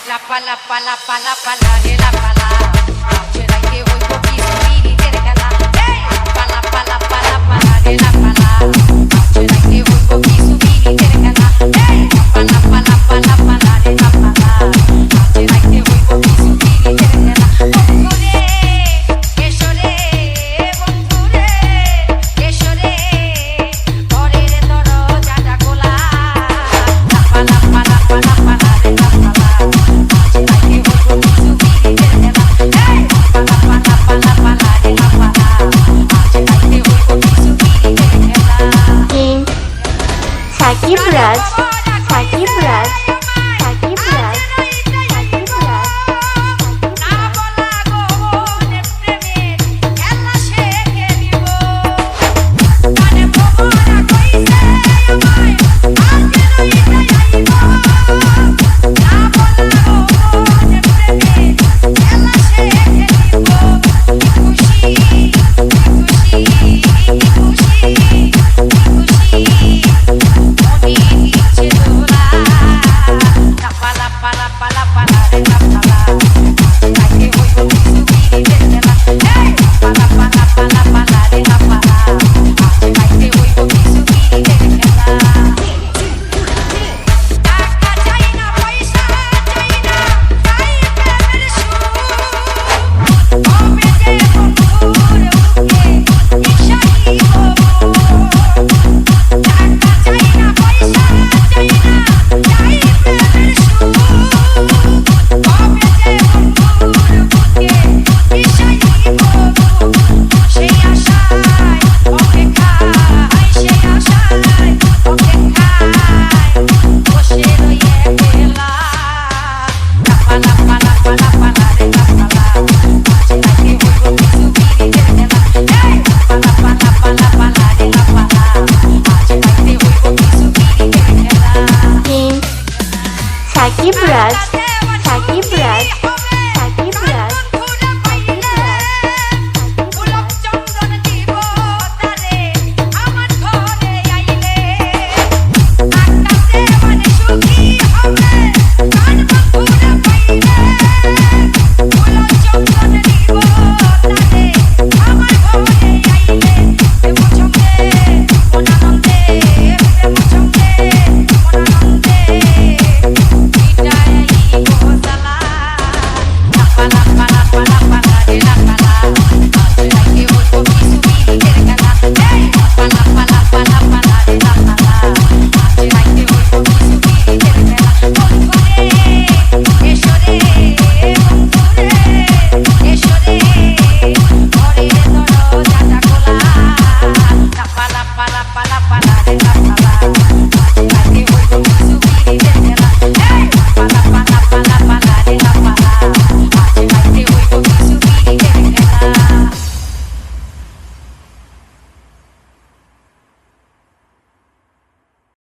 La pala pala pala pala he la pala Chera ke hoy ko kisuri tere kala hey pala pala pala pala he la pala Chera ke hoy ko kisuri tere kala hey pala pala pala pala he la pala Chera ke hoy ko kisuri tere kala bondhure keshore bondhure keshore ore re toro jada kola la pala pala pala pala he la pala Shakib রাজ সাকিব রাজ সাকিব রাজ সাকিব রাজ না বলা গো মনে প্রেমের খেলা শেখে দিব কানে মোহরা কইছে আমায় আজ রইতে আইব না বলা গো মনে প্রেমের খেলা শেখে দিব খুশি খুশি খুশি সাকিব রাজ